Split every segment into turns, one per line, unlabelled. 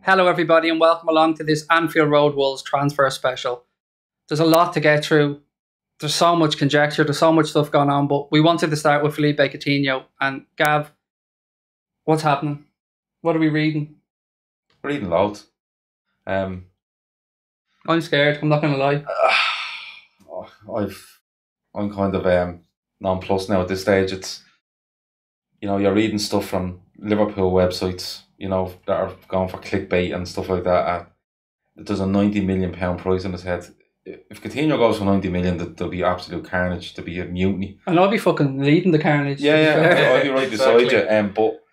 Hello everybody and welcome along to this Anfield Road Wolves transfer special. There's a lot to get through. There's so much conjecture, there's so much stuff going on, but we wanted to start with Philippe Coutinho. And Gav, what's happening? What are we reading?
Reading loads.
I'm scared, I'm not going to lie.
I'm kind of nonplussed now at this stage. It's, you're reading stuff from Liverpool websites, that are going for clickbait and stuff like that. There's a £90 million price on his head. If Coutinho goes for 90 million, there'll be absolute carnage. There'll be a mutiny.
And I'll be fucking leading the carnage.
Yeah, I'll be right beside you. But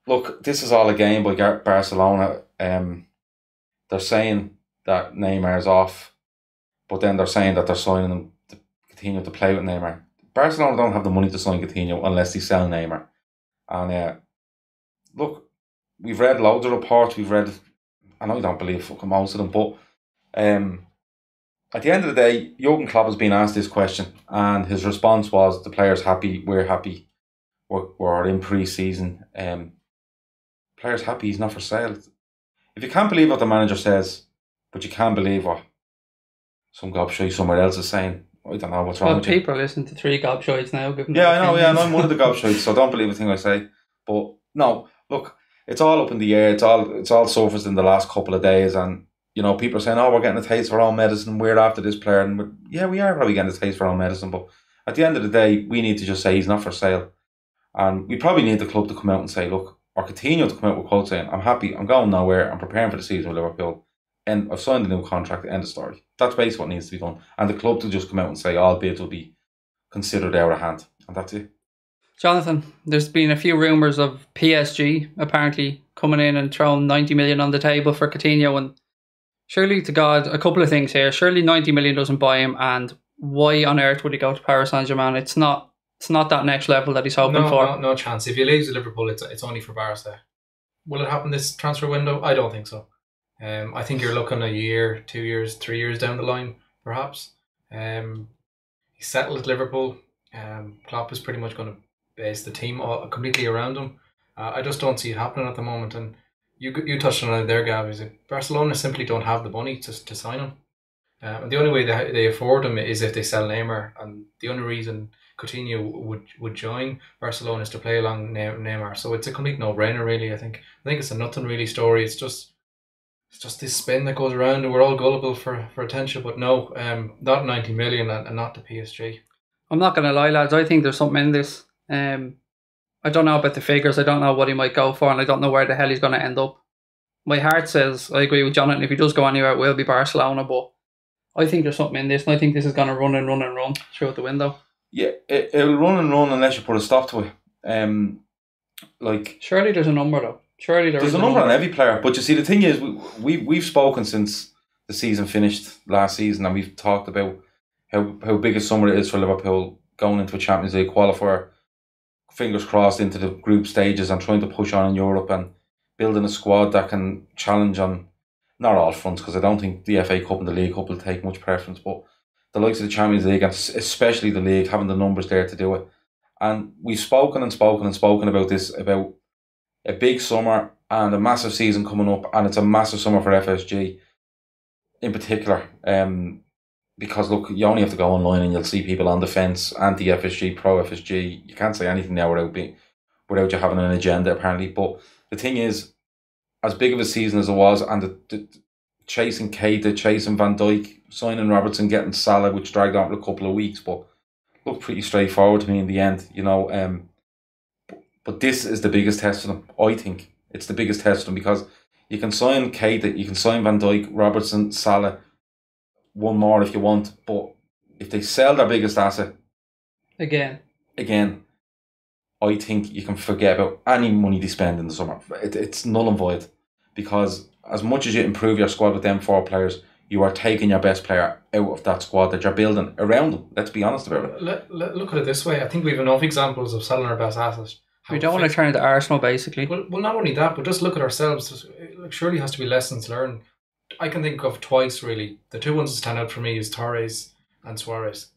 look, this is all a game by Barcelona. They're saying that Neymar's off, but then they're saying that they're signing him to Coutinho to play with Neymar. Barcelona don't have the money to sign Coutinho unless they sell Neymar. And look, we've read loads of reports. I know you don't believe fucking most of them, but at the end of the day, Jurgen Klopp has been asked this question, and his response was, "The players happy, we're happy, we're in pre-season. Players happy, he's not for sale." If you can't believe what the manager says, but you can't believe what some gobshite somewhere else is saying, I don't know what's wrong with you.
People listen to three gobshites now.
I know, and I'm one of the gobshites, so don't believe a thing I say. But no, look, it's all up in the air. It's all surfaced in the last couple of days, and people are saying, "Oh, we're getting a taste for our own medicine. We're after this player," and we are probably getting a taste for our own medicine. But at the end of the day, we need to just say he's not for sale, and we probably need the club to come out and say, "Look," or Coutinho to come out with quotes saying, "I'm happy. I'm going nowhere. I'm preparing for the season with Liverpool, and I've signed a new contract." End of story. That's basically what needs to be done, and the club to just come out and say all bids will be considered out of hand, and that's it.
Jonathan, there's been a few rumours of PSG apparently coming in and throwing 90 million on the table for Coutinho, and surely to God, a couple of things here. Surely 90 million doesn't buy him, and why on earth would he go to Paris Saint-Germain? It's not that next level that he's hoping for.
No chance. If he leaves Liverpool, it's only for Barca. Will it happen this transfer window? I don't think so. I think you're looking a year, 2 years, 3 years down the line, perhaps. He's settled at Liverpool. Klopp is pretty much going to base the team completely around him. I just don't see it happening at the moment. And you touched on it there, Gav. Is that Barcelona simply don't have the money to sign him. And the only way they afford him is if they sell Neymar. And the only reason Coutinho would join Barcelona is to play along Neymar. So it's a complete no-brainer, really. I think it's a nothing really story. It's just this spin that goes around, and we're all gullible for attention. But no, not 90 million and not the PSG.
I'm not going to lie, lads. I think there's something in this. I don't know about the figures. I don't know what he might go for, and I don't know where the hell he's going to end up. My heart says I agree with Jonathan. If he does go anywhere, it will be Barcelona. But I think there's something in this, and I think this is going to run and run and run throughout the window.
Yeah, it'll run and run unless you put a stop to it.
Surely there's a number though. Surely there's
a number on every player. But you see, the thing is, we've spoken since the season finished last season, and we've talked about how big a summer it is for Liverpool going into a Champions League qualifier, fingers crossed, into the group stages and trying to push on in Europe and building a squad that can challenge on not all fronts, because I don't think the FA Cup and the League Cup will take much preference, but the likes of the Champions League, and especially the League, having the numbers there to do it. And we've spoken about this, about a big summer and a massive season coming up, and it's a massive summer for FSG in particular. Because look, you only have to go online and you'll see people on the fence, anti-FSG, pro-FSG. You can't say anything now without you having an agenda, apparently. But the thing is, as big of a season as it was, and the chasing Keita, chasing Van Dijk, signing Robertson, getting Salah, which dragged on for a couple of weeks, but looked pretty straightforward to me in the end, But this is the biggest test for them. I think it's the biggest test for them, because you can sign Keita, you can sign Van Dijk, Robertson, Salah, one more if you want, but if they sell their biggest asset again, I think you can forget about any money they spend in the summer. It's null and void, because as much as you improve your squad with them 4 players, you are taking your best player out of that squad that you're building around them. Let's be honest about it.
Look at it this way. I think we have enough examples of selling our best assets.
We don't want to turn into Arsenal, basically.
Well, not only that, but just look at ourselves. Surely has to be lessons learned. I can think of twice, really. The two ones that stand out for me is Torres and Suarez.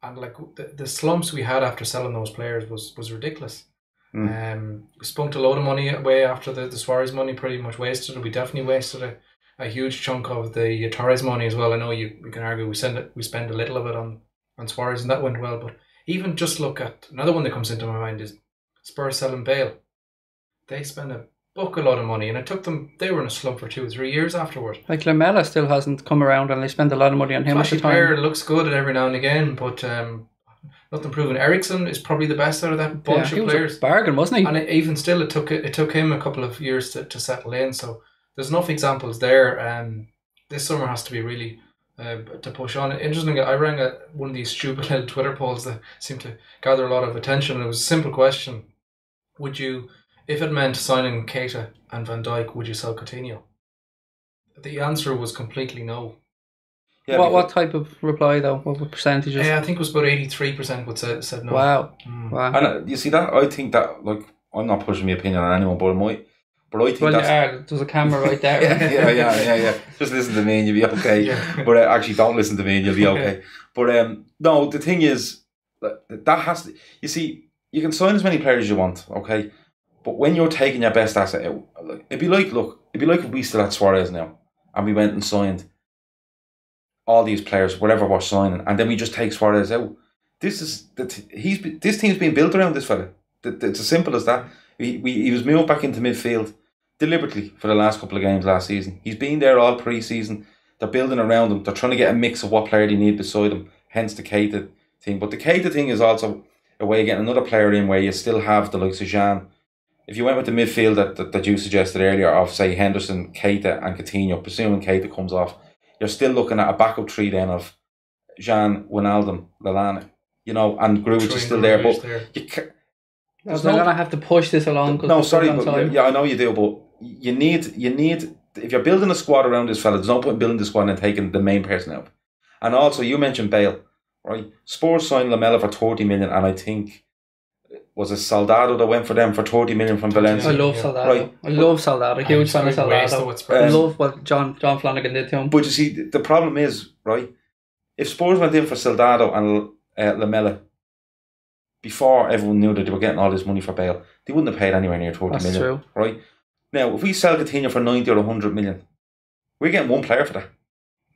And the slumps we had after selling those players was ridiculous. We spunked a load of money away after the Suarez money, pretty much wasted it. We definitely wasted a huge chunk of the Torres money as well. I know you can argue we spend a little of it on Suarez, and that went well. But even just look at another one that comes into my mind is Spurs selling Bale. They spent a lot of money, and it took them. They were in a slump for 2 or 3 years afterward.
Like Lamela still hasn't come around, and they spend a lot of money on him at the time.
Player looks good every now and again, but nothing proven. Ericsson is probably the best out of that bunch of players.
Was a bargain, wasn't he?
And even still, it took him a couple of years to settle in. So there's enough examples there. This summer has to be really to push on. Interesting. I rang one of these stupid little Twitter polls that seem to gather a lot of attention. And it was a simple question: would you, if it meant signing Keita and Van Dijk, would you sell Coutinho? The answer was completely no.
Yeah, what type of reply though? What percentages?
I think it was about 83% said no.
Wow.
And you see that, I think that, like, I'm not pushing my opinion on anyone, but I think
there's a camera right there.
yeah. Just listen to me and you'll be okay. Yeah. But actually, don't listen to me and you'll be okay. But no, the thing is that has to. You see, you can sign as many players as you want, okay. But when you're taking your best asset out, it'd be like if we still had Suarez now and we went and signed all these players, whatever we're signing, and then we just take Suarez out. This team's been built around this fella. It's as simple as that. He was moved back into midfield deliberately for the last couple of games last season. He's been there all pre-season. They're building around him. They're trying to get a mix of what player they need beside him. Hence the Keita thing. But the Keita thing is also a way of getting another player in where you still have the likes of Jean. If you went with the midfield that you suggested earlier of, say, Henderson, Keita and Coutinho, presuming Keita comes off, you're still looking at a backup three then of Jean, Wijnaldum, Lallana, and Grujic is still there. But you can't.
They're going to have to push this along.
No, sorry, but I know you do, but you need. If you're building a squad around this fella, there's no point in building the squad and taking the main person out. And also, you mentioned Bale, right? Spurs signed Lamela for 30 million, and I think was it Soldado that went for them for 30 million from Valencia.
I love Soldado. Right. I love Soldado. Huge fan of Soldado. I love what John Flanagan did to him.
But you see, the problem is, right? If Spurs went in for Soldado and Lamela before everyone knew that they were getting all this money for Bale, they wouldn't have paid anywhere near 30 million. True. Right? Now, if we sell Coutinho for 90 or 100 million, we're getting one player for that.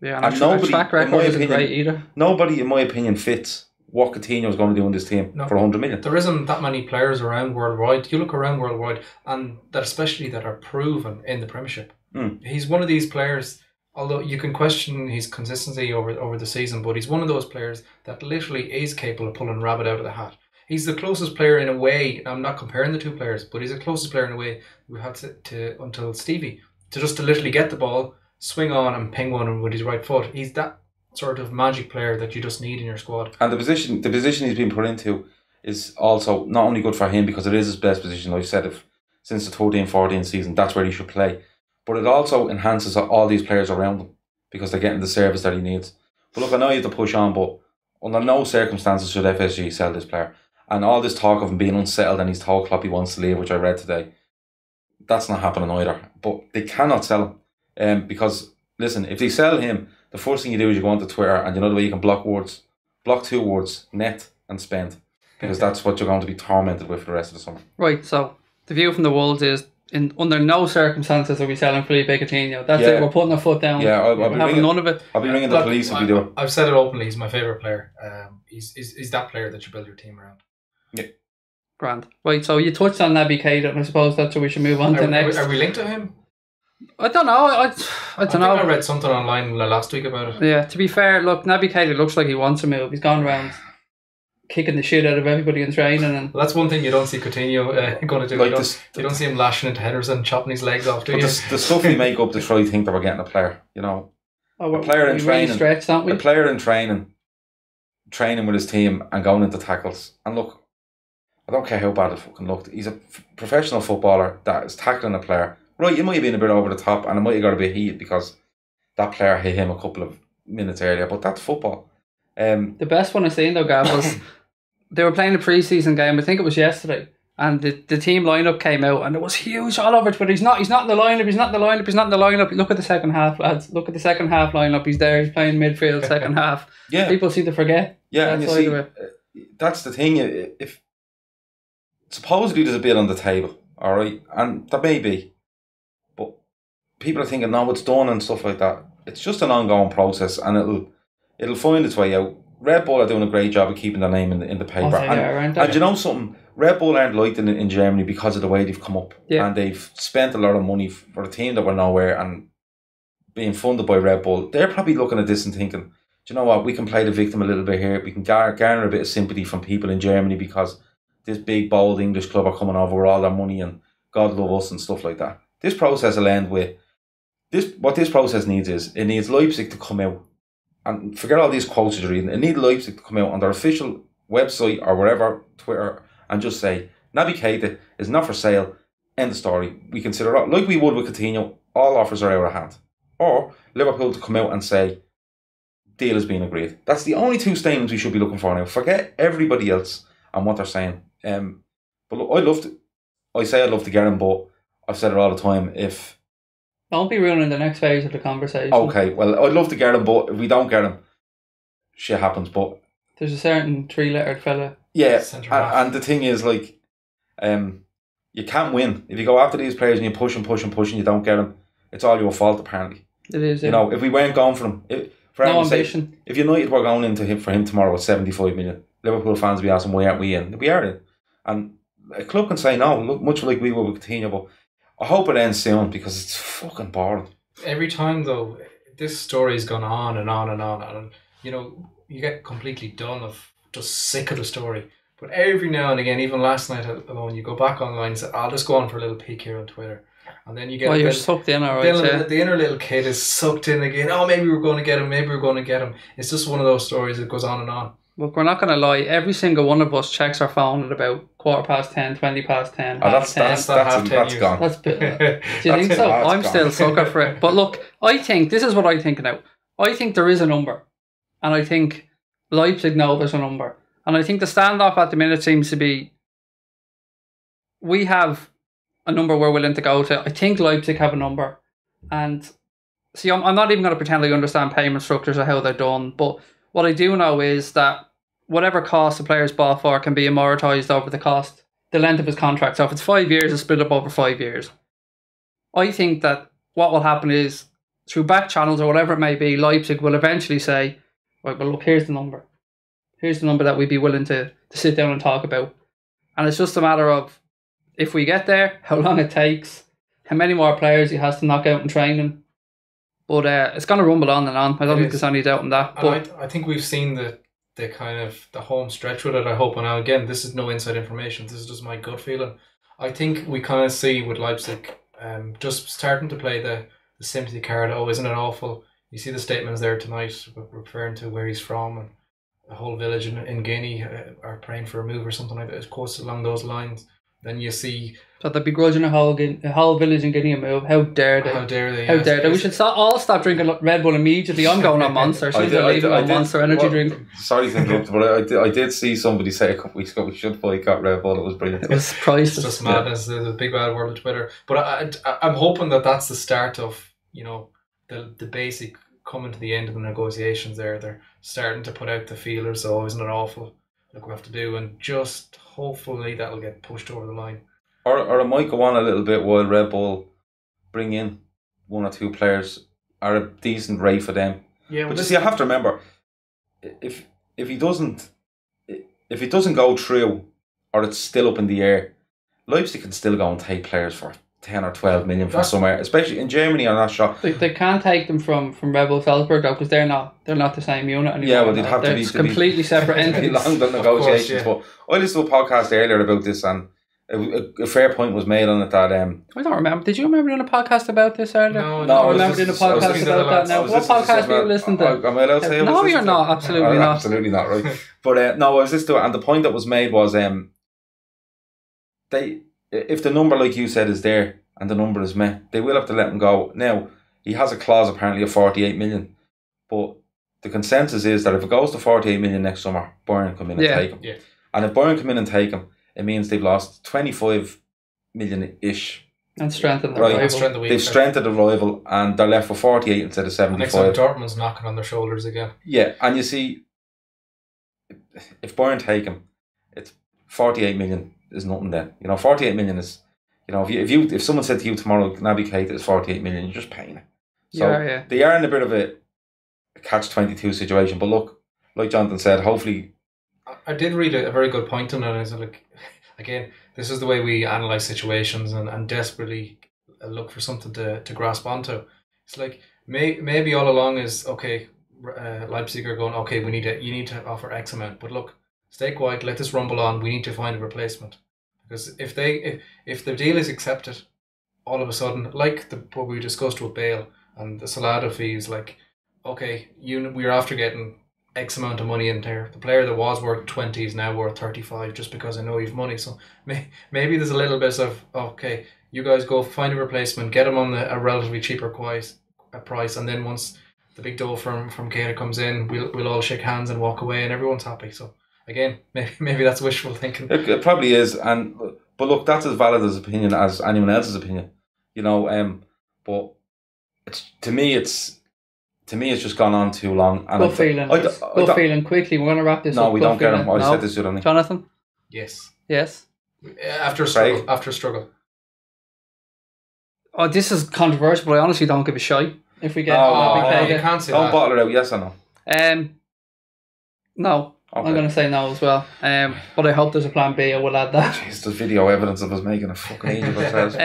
Yeah, and nobody, track record isn't great either.
Nobody, in my opinion, fits what Coutinho is going to do in this team for 100 million.
There isn't that many players around worldwide. You look around worldwide, and that especially that are proven in the Premiership. He's one of these players, although you can question his consistency over the season, but he's one of those players that literally is capable of pulling a rabbit out of the hat. He's the closest player in a way. I'm not comparing the two players, but he's the closest player in a way we've had to until Stevie to literally get the ball, swing on and ping one with his right foot. He's that sort of magic player that you just need in your squad.
And the position he's been put into is also not only good for him because it is his best position. Like I said, since the 13-14 season, that's where he should play. But it also enhances all these players around him because they're getting the service that he needs. But look, I know you have to push on, but under no circumstances should FSG sell this player. And all this talk of him being unsettled and he's told Klopp he wants to leave, which I read today, that's not happening either. But they cannot sell him because, listen, if they sell him, the first thing you do is you go onto Twitter and you know the way you can block 2 words, net and spend, because that's what you're going to be tormented with for the rest of the summer.
Right, so the view from the Wolves is under no circumstances are we selling Philippe Coutinho. That's it, we're putting our foot down.
Yeah,
I'll be having none of it.
I'll be ringing the police if we do it.
I've said it openly, he's my favourite player. He's that player that you build your team around.
Yeah.
Grand. Right, so you touched on Naby Keita, and I suppose that's what we should move on to next.
Are we linked to him?
I don't know. I don't know.
I read something online last week about it.
Yeah, to be fair, look, Naby Keita looks like he wants to move. He's gone around kicking the shit out of everybody in training. And
that's one thing you don't see Coutinho going to do. Like you don't see him lashing into headers and chopping his legs off, do you?
The stuff we make up to try to think that we're getting a player, a player in training.
Really stretched, aren't we?
A player in training with his team and going into tackles. And look, I don't care how bad it fucking looked. He's a professional footballer that is tackling a player. Right, you might have been a bit over the top and it might have got a bit heated because that player hit him a couple of minutes earlier, but that's football.
The best one I seen though, Gav, was they were playing a pre-season game, I think it was yesterday, and the team lineup came out and it was huge all over Twitter. He's not in the lineup. Look at the second half, lads. Look at the second half lineup. He's there, he's playing midfield second half. Yeah. People seem to forget.
Yeah, and you see, that's the thing. supposedly there's a bid on the table, all right, and there may be, but people are thinking, no, it's done and stuff like that. It's just an ongoing process, and it'll find its way out. Red Bull are doing a great job of keeping their name in the paper, and you know something, Red Bull aren't liked in Germany because of the way they've come up, and they've spent a lot of money for a team that were nowhere and being funded by Red Bull. They're probably looking at this and thinking, do you know what, we can play the victim a little bit here. We can garner a bit of sympathy from people in Germany because this big, bold English club are coming over with all their money and God love us and stuff like that. This process will end with this. What this process needs is, it needs Leipzig to come out and forget all these quotes you're reading. It needs Leipzig to come out on their official website or wherever, Twitter, and just say, Naby Keita is not for sale. End of story. We consider it, like we would with Coutinho, all offers are out of hand. Or Liverpool to come out and say, deal has been agreed. That's the only two statements we should be looking for now. Forget everybody else and what they're saying. But look, I'd love to get him, but I've said it all the time. If
don't be ruining the next phase of the conversation.
Okay, well, I'd love to get him, but if we don't get him, shit happens. But
there's a certain 3-lettered fella.
Yeah, and the thing is, like, you can't win if you go after these players and you push and you don't get them. It's all your fault, apparently.
It is.
You know, if we weren't going for him,
no ambition.
If United were going into him for him tomorrow at 75 million, Liverpool fans would be asking, why aren't we in? We are in. And a club can say no, much like we were with Coutinho, but I hope it ends soon because it's fucking boring.
Every time, though, this story's gone on and on and on, and you know, you get completely done of just sick of the story. But every now and again, even last night alone, you go back online and say, I'll just go on for a little peek here on Twitter. And then you get
you're sucked in, all right.
The inner little kid is sucked in again. Oh, maybe we're going to get him. It's just one of those stories that goes on and on.
Look, we're not going to lie. Every single one of us checks our phone at about 10:15, 20 past 10.
That's gone.
That's do you think so? I'm still sucker for it. But look, I think this is what I think now. I think there is a number, and I think Leipzig know there's a number, and I think the standoff at the minute seems to be we have a number we're willing to go to. I think Leipzig have a number, and see, I'm not even going to pretend I understand payment structures or how they're done, but what I do know is that whatever cost the player's bought for can be amortised over the length of his contract. So if it's 5 years, it's split up over 5 years. I think that what will happen is, through back channels or whatever it may be, Leipzig will eventually say, right, well look, here's the number. Here's the number that we'd be willing to sit down and talk about. And it's just a matter of, if we get there, how long it takes, how many more players he has to knock out in training. But it's going to rumble on and on. I don't think there's any doubt in that. But
I think we've seen the kind of the home stretch with it, I hope. And now again, this is no inside information. This is just my gut feeling. I think we kind of see with Leipzig just starting to play the sympathy card. Oh, isn't it awful? You see the statements there tonight referring to where he's from, and the whole village in Guinea are praying for a move or something like that. Of course, along those lines. Then you see...
So they're begrudging a whole village in Guinea a move. How dare they?
How dare they?
How dare they? We should all stop drinking Red Bull immediately. I'm going on Monster. She's leaving on Monster energy drink.
Sorry to interrupt, but I did see somebody say a couple weeks ago we should boycott Red Bull. It was brilliant.
It was priceless.
It's just madness. There's a big bad world of Twitter. But I'm hoping that that's the start of, you know, the basic coming to the end of the negotiations there. They're starting to put out the feelers. So isn't it awful? Look, we have to do, and just hopefully that'll get pushed over the line.
Or it might go on a little bit while Red Bull bring in one or two players at a decent rate for them.
Yeah,
but you see, I have to remember, if it doesn't go through, or it's still up in the air, Leipzig can still go and take players for 10 or 12 million from somewhere, especially in Germany. I'm not sure
they can't take them from Red Bull Salzburg though, because they're not the same unit anymore.
Yeah, well, they'd have to be
completely separate entities.
Long done negotiations. Course, yeah. But I listened to a podcast earlier about this, and a fair point was made on it that
I don't remember. Did you remember doing a podcast about this earlier?
No,
I don't remember doing a podcast about that now. What podcast were you listening to?
Am I allowed to say?
No, you're not. Absolutely not.
Absolutely not, right? But no, I was listening to it, and the point that was made was if the number, like you said, is there and the number is met, they will have to let him go. Now, he has a clause apparently of 48 million, but the consensus is that if it goes to 48 million next summer, Bayern come in and take him.
Yeah.
And if Bayern come in and take him, it means they've lost 25 million-ish.
And strengthened the rival.
They've strengthened the rival, and they're left for 48 instead of 75.
Next time Dortmund's knocking on their shoulders again.
Yeah, and you see, if Bayern take him, it's 48 million is nothing then. 48 million is, if someone said to you tomorrow, Naby Keita is 48 million, you're just paying it. So they are in a bit of a catch-22 situation. But look, like Jonathan said, hopefully...
I did read a very good point on it. Is like, again, this is the way we analyse situations and desperately look for something to grasp onto. It's like, maybe all along is, okay, Leipzig are going, okay, you need to offer X amount. But look, stay quiet, let this rumble on. We need to find a replacement. Because if the deal is accepted, all of a sudden, like what we discussed with Bale and the Salado fees, like, okay, we're after getting X amount of money in there. The player that was worth 20 is now worth 35 just because I know you've money. So maybe there's a little bit of, okay, you guys go find a replacement, get him on a relatively cheaper price, and then once the big dough from Keita comes in, we'll all shake hands and walk away and everyone's happy. So again, maybe that's wishful thinking.
It probably is, but look, that's as valid as opinion as anyone else's opinion, but to me it's just gone on too long. And
Good feeling quickly. We're going to wrap this up.
No, we don't get him. I said this to them.
Jonathan?
Yes. After a struggle.
Oh, this is controversial, but I honestly don't give a shite if we get
you can't say
don't bottle it out, yes or no?
No. Okay. I'm going to say no as well. But I hope there's a plan B. I will add that.
Jeez, there's video evidence of us making a fucking age of ourselves.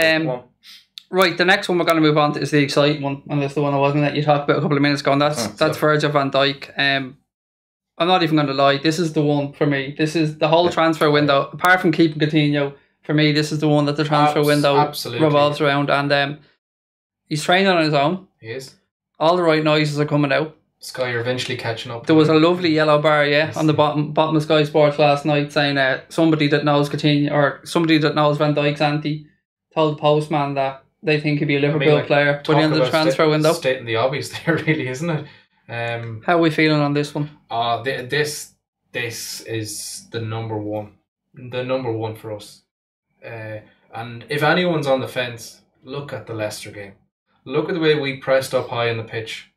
Right, the next one we're going to move on to is the exciting one, and that's the one I wasn't that you talked about a couple of minutes ago, and that's Virgil van Dijk. I'm not even going to lie, this is the one for me. This is the whole transfer window, apart from keeping Coutinho. For me, this is the one that the transfer window revolves around, and he's training on his own.
He is.
All the right noises are coming out.
Sky are eventually catching up.
There was a lovely yellow bar, on the bottom of Sky Sports last night saying somebody that knows Coutinho or somebody that knows Van Dijk's auntie told the postman that they think he'd be a Liverpool player by the end of the transfer window.
Stating the obvious there, really, isn't it?
How are we feeling on this one?
This is the number one for us. And if anyone's on the fence, look at the Leicester game. Look at the way we pressed up high in the pitch,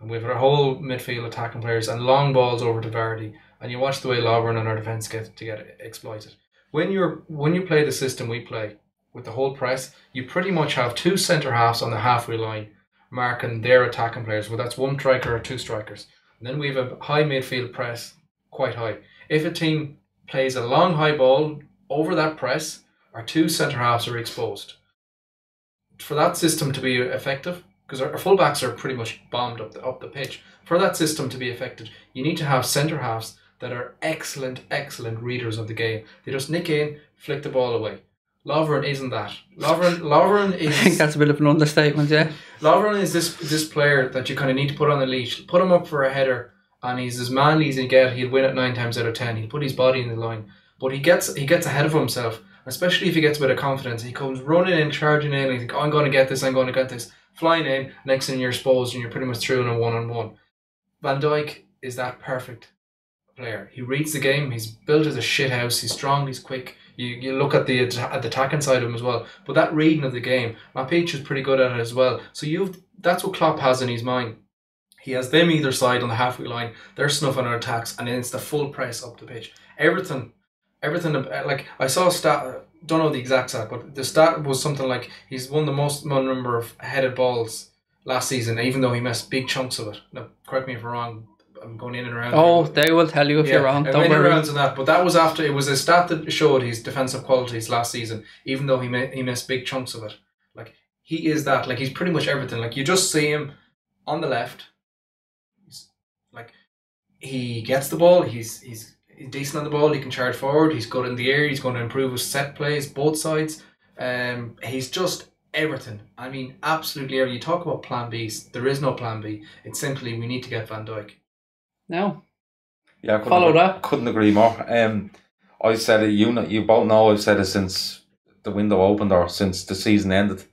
and we've our whole midfield attacking players and long balls over to Vardy. And you watch the way Lovren and our defence get exploited. When you play the system we play with the whole press, you pretty much have two centre halves on the halfway line marking their attacking players. Well, that's one striker or two strikers. And then we have a high midfield press, quite high. If a team plays a long high ball over that press, our two centre halves are exposed. For that system to be effective, because our fullbacks are pretty much bombed up the pitch. For that system to be effective, you need to have centre halves that are excellent readers of the game. They just nick in, flick the ball away. Lovren isn't that. Lovren is...
I think that's a bit of an understatement, yeah.
Lovren is this player that you kind of need to put on the leash. Put him up for a header, and he's as manly as he get. He'll win it 9 times out of 10. He'll put his body in the line. But he gets ahead of himself, especially if he gets a bit of confidence. He comes running in, charging in, and he thinks, I'm going to get this. Flying in, next thing you're exposed, and you're pretty much through in a one-on-one. Van Dijk is that perfect player. He reads the game. He's built as a shit house. He's strong. He's quick. You look at the attacking side of him as well. But that reading of the game, Mapic is pretty good at it as well. So that's what Klopp has in his mind. He has them either side on the halfway line. They're snuffing our attacks, and then it's the full press up the pitch. Everything. Like I saw a stat. Don't know the exact stat, but the stat was something like he's won the most number of headed balls last season, even though he missed big chunks of it. Now, correct me if I'm wrong. I'm going in and around.
Oh, they will tell you if you're wrong. Don't worry.
Rounds on that, but that was after it was a stat that showed his defensive qualities last season, even though he missed big chunks of it. Like he is that. Like he's pretty much everything. Like you just see him on the left. He's like he gets the ball. He's decent on the ball. He can charge forward. He's good in the air. He's going to improve his set plays, both sides. He's just everything. I mean, absolutely everything. You talk about plan Bs. There is no plan B. It's simply we need to get Van Dijk.
No.
Yeah, couldn't agree more. I said it. You both know I've said it since the window opened or since the season ended.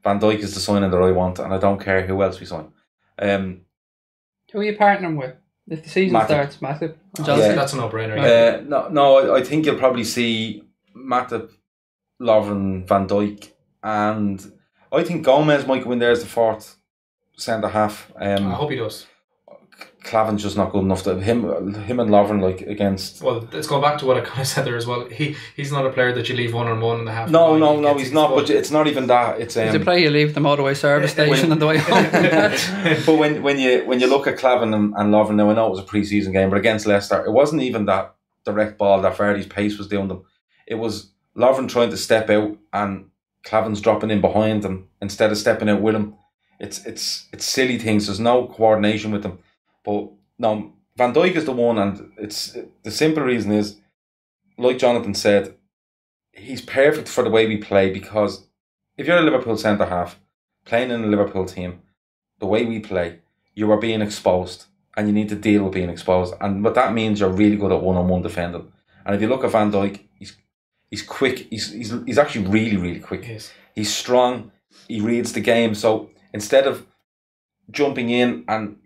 Van Dijk is the signing that I want, and I don't care who else we sign.
Who are you partnering with? If the season starts, Matip.
That's a no-brainer.
No, I think you'll probably see Matip, Lovren, Van Dijk, and I think Gomez might go in there as the fourth centre half.
I hope he does.
Clavin's just not good enough. Him and Lovren, like, against...
Well, let's go back to what I kind of said there as well. He's not a player that you leave 1-on-1 in the half.
No, he's not. But it's not even that. It's
a play you leave the motorway service station on the way home.
But when you look at Clavin and Lovren, now I know it was a pre-season game, but against Leicester, it wasn't even that direct ball that Vardy's pace was doing them. It was Lovren trying to step out and Clavin's dropping in behind him instead of stepping out with him. It's silly things. There's no coordination with them. But no, Van Dijk is the one, and the simple reason is, like Jonathan said, he's perfect for the way we play, because if you're a Liverpool centre half playing in a Liverpool team, the way we play, you are being exposed, and you need to deal with being exposed. And what that means, you're really good at one-on-one defending. And if you look at Van Dijk, he's quick. He's actually really, really quick.
Yes.
He's strong. He reads the game. So instead of jumping in and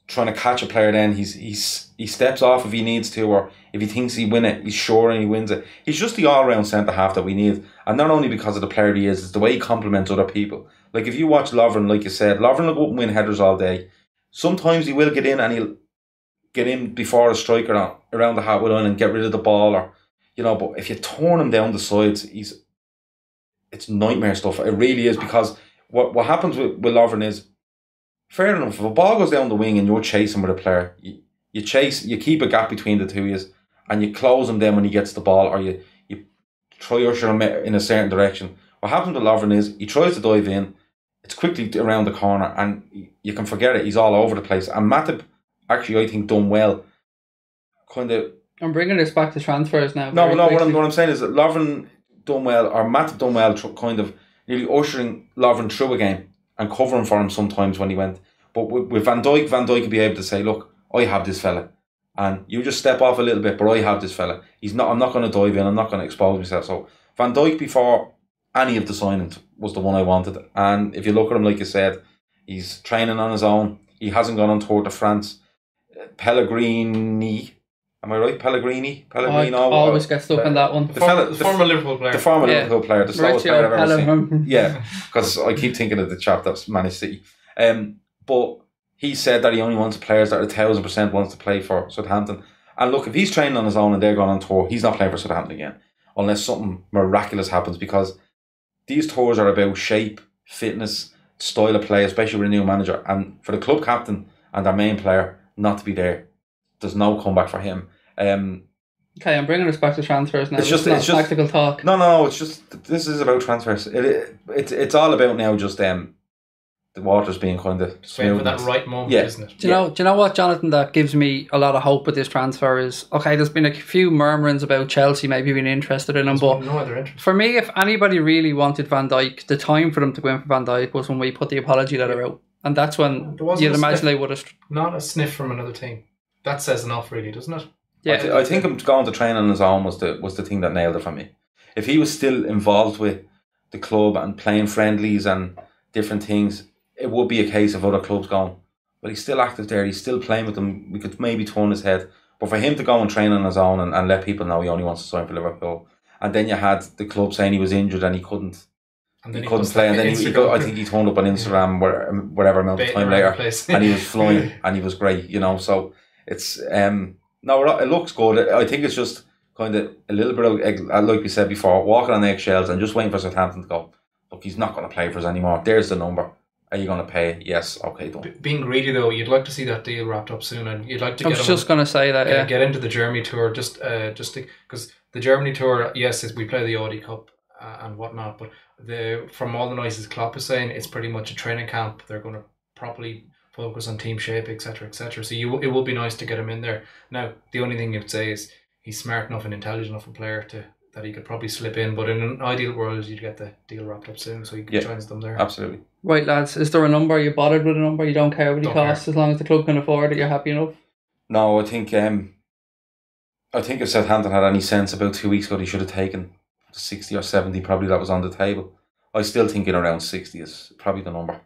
trying to catch a player, then he steps off if he needs to, or if he thinks he win it, he's sure and he wins it. He's just the all-round centre half that we need, and not only because of the player he is, it's the way he complements other people. Like if you watch Lovren, like you said, Lovren will go up and win headers all day. Sometimes he will get in and he'll get in before a striker around the halfway line and get rid of the ball, or But if you turn him down the sides, it's nightmare stuff. It really is, because what happens with Lovren is, fair enough, if a ball goes down the wing and you're chasing with a player, you keep a gap between the two of you, and you close him down when he gets the ball, or you try usher him in a certain direction. What happens with Lovren is, he tries to dive in, it's quickly around the corner, and you can forget it, he's all over the place. And Matip, actually, I think, done well.
I'm bringing this back to transfers now.
No, what I'm saying is that Lovren done well, or Matip done well, kind of nearly ushering Lovren through a game and covering for him sometimes when he went. But with Van Dijk would be able to say, look, I have this fella, and you just step off a little bit, but I have this fella. I'm not going to dive in, I'm not going to expose myself. So Van Dijk, before any of the signings, was the one I wanted. And if you look at him, like you said, he's training on his own. He hasn't gone on tour to France. Pellegrini, am I right? Pellegrino?
I always get stuck on that one.
The former Liverpool player.
The former Liverpool player, the slowest player I've ever seen. Yeah, because I keep thinking of the chap that's managed City. But he said that he only wants players that 1,000% wants to play for Southampton. And look, if he's training on his own and they're going on tour, he's not playing for Southampton again, unless something miraculous happens, because these tours are about shape, fitness, style of play, especially with a new manager. And for the club captain and their main player not to be there, there's no comeback for him.
Okay, I'm bringing us back to transfers now.
It's just
tactical talk.
No. It's just, this is about transfers. It's all about now just the waters being kind of smooth.
For that right moment, isn't it?
Do you know what, Jonathan, that gives me a lot of hope with this transfer is, okay, there's been a few murmurings about Chelsea maybe being interested in him, but
no other interest.
For me, if anybody really wanted Van Dijk, the time for them to go in for Van Dijk was when we put the apology letter out, and that's when you'd imagine they would have.
Not a sniff from another team. That says enough, really, doesn't it?
Yeah, I think him going to train on his own was the thing that nailed it for me. If he was still involved with the club and playing friendlies and different things, it would be a case of other clubs going, but he's still active there, he's still playing with them, we could maybe turn his head. But for him to go and train on his own and let people know he only wants to sign for Liverpool, and then you had the club saying he was injured and he couldn't play, and then I think he turned up on Instagram whatever amount of time later, and he was flying and he was great, so it's no, it looks good. I think it's just kind of a little bit of, like we said before, walking on eggshells and just waiting for Southampton to go, look, he's not going to play for us anymore, there's the number. Are you going to pay? Yes. Okay, done.
Being greedy though, you'd like to see that deal wrapped up soon, and you'd like to.
I was just going to say that.
Get into the Germany tour, just because the Germany tour, yes, we play the Audi Cup and whatnot, but from all the noises Klopp is saying, it's pretty much a training camp. They're going to properly focus on team shape, etc., etc. So it would be nice to get him in there. Now, the only thing you'd say is he's smart enough and intelligent enough a player that he could probably slip in, but in an ideal world you'd get the deal wrapped up soon, so he joins them there.
Absolutely.
Right, lads, is there a number? Are you bothered with a number? You don't care what he costs, as long as the club can afford it, you're happy enough?
No, I think if Southampton had any sense about 2 weeks ago, they should have taken 60 or 70 probably that was on the table. I still think in around 60 is probably the number.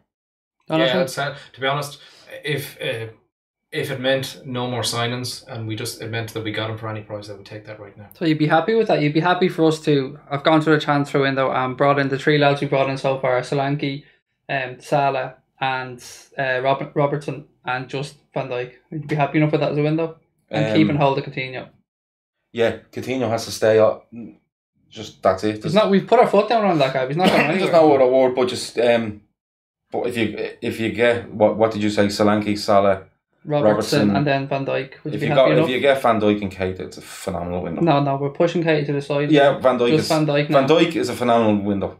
Jonathan?
Yeah, to be honest, if it meant no more signings and it meant that we got him for any price, I would take that right now.
So you'd be happy with that? You'd be happy for us to have gone through the transfer window and brought in the three lads we brought in so far, Solanke, Salah and Robertson and just Van Dijk. Would you be happy enough with that as a window? And keep and hold the Coutinho.
Yeah, Coutinho has to stay up. Just that's it.
We've put our foot down on that guy. He's not going anywhere.
There's no other word, but just but if you get what did you say? Solanke, Salah, Robertson,
and then Van Dijk. Would you be
if
happy enough?
If you get Van Dijk and Keita, it's a phenomenal window.
No, we're pushing Keita to the side.
Yeah, Van Dijk
Van
Dijk is a phenomenal window.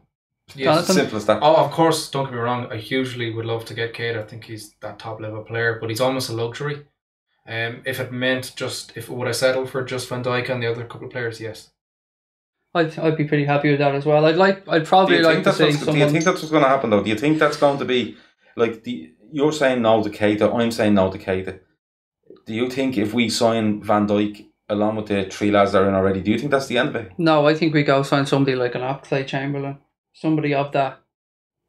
Yes,
simple as that.
Oh, of course, don't get me wrong. I hugely would love to get Keita. I think he's that top level player, but he's almost a luxury. If it meant would I settle for just Van Dijk and the other couple of players? Yes.
I'd be pretty happy with that as well. I'd probably like to see someone.
Do you think that's what's going to happen though? Do you think that's going to be like you're saying no to Keita, I'm saying no to Keita. Do you think if we sign Van Dijk along with the 3 lads that are in already, do you think that's the end of it?
No, I think we go sign somebody like an Oxlade-Chamberlain, somebody of that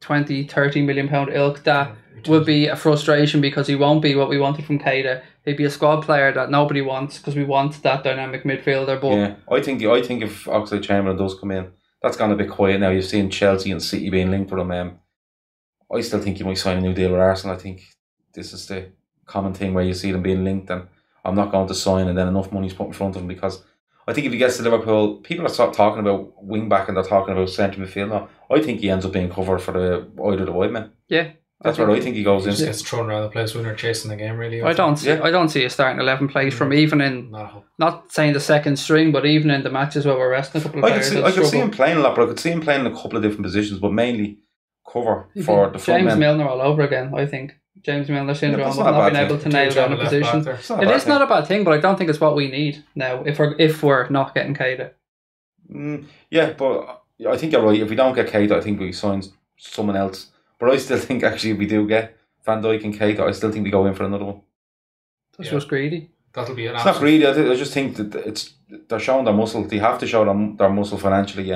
20-30 million pound ilk. That would be a frustration because he won't be what we wanted from Keita. He'd be a squad player that nobody wants because we want that dynamic midfielder. But
yeah, I think if Oxlade-Chamberlain does come in, that's gone a bit quiet now. You've seen Chelsea and City being linked with him. I still think he might sign a new deal with Arsenal. I think this is the common thing where you see them being linked, and I'm not going to sign, and then enough money's put in front of him, because I think if he gets to Liverpool, people are talking about wing back and they're talking about centre midfield now. I think he ends up being covered for either the wide men.
Yeah.
That's where I think he goes in.
He just gets thrown around the place when they're chasing the game, really.
I don't see a starting 11 place from even in, not saying the second string, but even in the matches where we're resting a couple of players.
I could see him playing a lot, but I could see him playing in a couple of different positions, but mainly cover for the front
James
men.
Milner all over again, I think. James Milner syndrome of not being able to nail down a position. It is not a bad thing, but I don't think it's what we need now if we're not getting Keita.
Yeah, but I think you're right. If we don't get Keita, I think we sign someone else. But I still think actually if we do get Van Dijk and Keita, I still think we go in for another one.
That's just greedy.
That'll be
It's not greedy. I just think that they're showing their muscle. They have to show their muscle financially.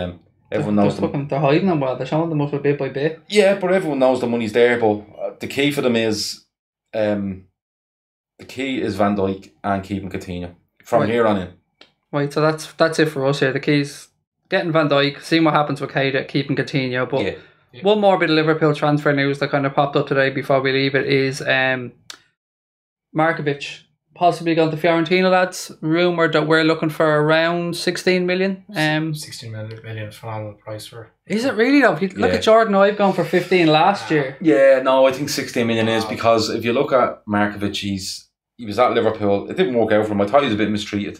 Everyone knows them.
They're hiding them well. They're showing them muscle bit by bit.
Yeah, but everyone knows the money's there. But the key for them is Van Dijk and keeping Coutinho from here on in.
Right, so that's it for us here. The key's getting Van Dijk, seeing what happens with Keita, keeping Coutinho. But one more bit of Liverpool transfer news that kind of popped up today before we leave it is Markovic possibly gone to Fiorentina, lads. Rumoured that we're looking for around 16 million.
16 million, phenomenal price for.
Is it really though? Look at Jordan Ibe going for 15 last year.
Yeah, no, I think 16 million is because if you look at Markovic, he was at Liverpool. It didn't work out for him. I thought he was a bit mistreated.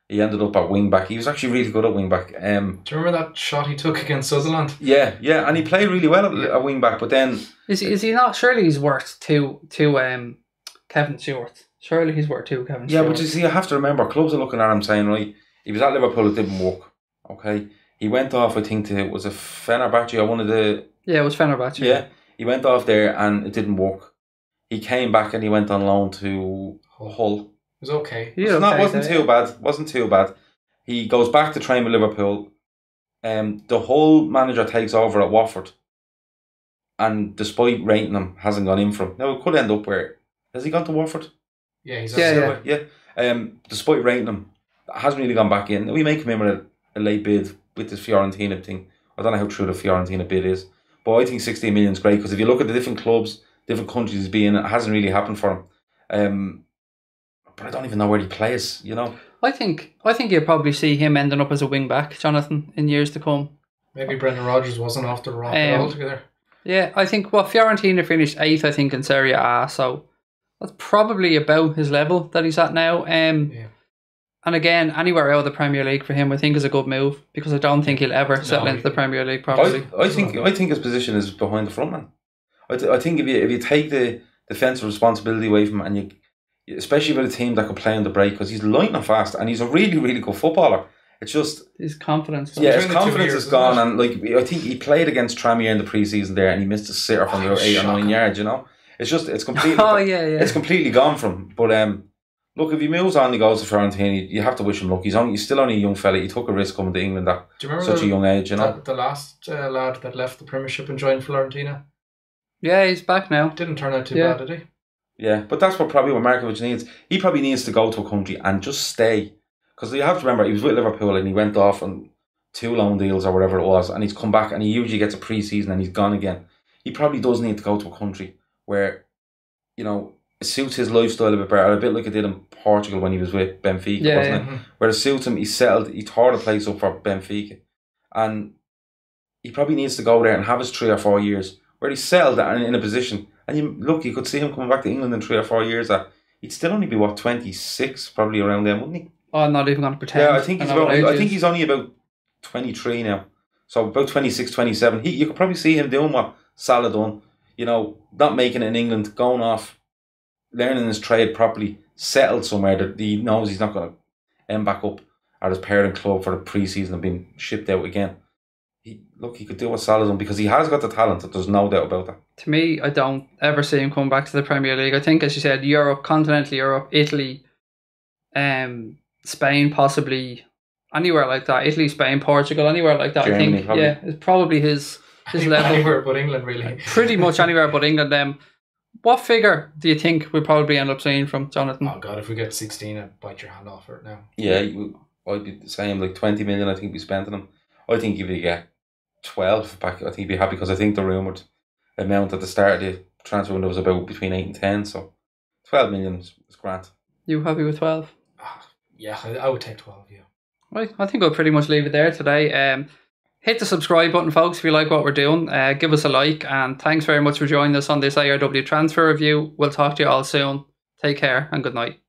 He ended up at wing back. He was actually really good at wing back.
Do you remember that shot he took against Sutherland?
Yeah, and he played really well at wing back. But then
is he not? Surely he's worth two Kevin Stewart. Surely he's worth two Kevin Stewart.
Yeah, but you see, you have to remember, clubs are looking at him saying, right, he was at Liverpool, it didn't work. Okay, he went off. I think was it Fenerbahce or one of the.
Yeah, it was Fenerbahce.
Yeah, he went off there and it didn't work. He came back and he went on loan to Hull.
It was okay.
Wasn't too bad. He goes back to train with Liverpool. The Hull manager takes over at Watford, and despite rating him, hasn't gone in for him. Now it could end up where has he gone to Watford?
Yeah, he's
despite rating him, hasn't really gone back in. We may come in with a late bid with this Fiorentina thing. I don't know how true the Fiorentina bid is, but I think 16 million is great because if you look at the different clubs, different countries he's been in, it hasn't really happened for him. But I don't even know where he plays, you know.
I think you'll probably see him ending up as a wing back, Jonathan, in years to come.
Maybe Brendan Rodgers wasn't off the rock altogether.
Yeah, I think Fiorentina finished 8th, I think, in Serie A, so that's probably about his level that he's at now. And again, anywhere out of the Premier League for him, I think is a good move because I don't think he'll ever settle into the Premier League. Probably,
I think his position is behind the front man. I think if you take the defensive responsibility away from him, and you, especially with a team that could play on the break, because he's lightning fast and he's a really, really good footballer. It's just
his confidence.
Yeah, his confidence is gone, and I think he played against Tranmere in the pre-season there, and he missed a sitter from about 8 or 9 yards. You know, it's completely. It's completely gone from him. But look, if he moves on, he goes to Fiorentina. You have to wish him luck. He's still only a young fella. He took a risk coming to England at such a young age. You know,
the last lad that left the Premiership and joined Fiorentina.
Yeah, he's back now.
Didn't turn out too bad, did he?
Yeah, but that's what Markovic needs. He probably needs to go to a country and just stay. Because you have to remember, he was with Liverpool and he went off on 2 loan deals or whatever it was, and he's come back and he usually gets a pre-season and he's gone again. He probably does need to go to a country where, you know, it suits his lifestyle a bit better, a bit like it did in Portugal when he was with Benfica, wasn't it? Where it suits him, he settled, he tore the place up for Benfica. And he probably needs to go there and have his 3 or 4 years where he's settled and in a position. And you could see him coming back to England in 3 or 4 years. He'd still only be, 26, probably around then, wouldn't he?
Oh, I'm not even going to pretend.
Yeah, I think he's only about 23 now. So about 26, 27. You could probably see him doing what Salah done. You know, not making it in England, going off, learning his trade properly, settled somewhere that he knows he's not going to end back up at his parent club for the pre-season and being shipped out again. He could do what Salah's done because he has got the talent. There's no doubt about that.
To me, I don't ever see him coming back to the Premier League. I think, as you said, Europe, continental Europe, Italy, Spain, possibly anywhere like that. Italy, Spain, Portugal, anywhere like that.
Germany,
I think,
probably.
yeah, it's probably his level.
Anywhere but England, really.
Pretty much anywhere but England. What figure do you think we'll probably end up seeing from Jonathan?
Oh God, if we get 16, I'd bite your hand off for it now.
Yeah, I'd be saying like 20 million. I think we spent on him. I think if we get 12 back, I think he'd be happy because I think the rumoured amount at the start of the transfer window was about between 8 and 10. So 12 million is grand.
You happy with 12?
Yeah, I would take 12. Yeah.
Right, I think we'll pretty much leave it there today. Hit the subscribe button, folks, if you like what we're doing. Give us a like, and thanks very much for joining us on this ARW transfer review. We'll talk to you all soon. Take care and good night.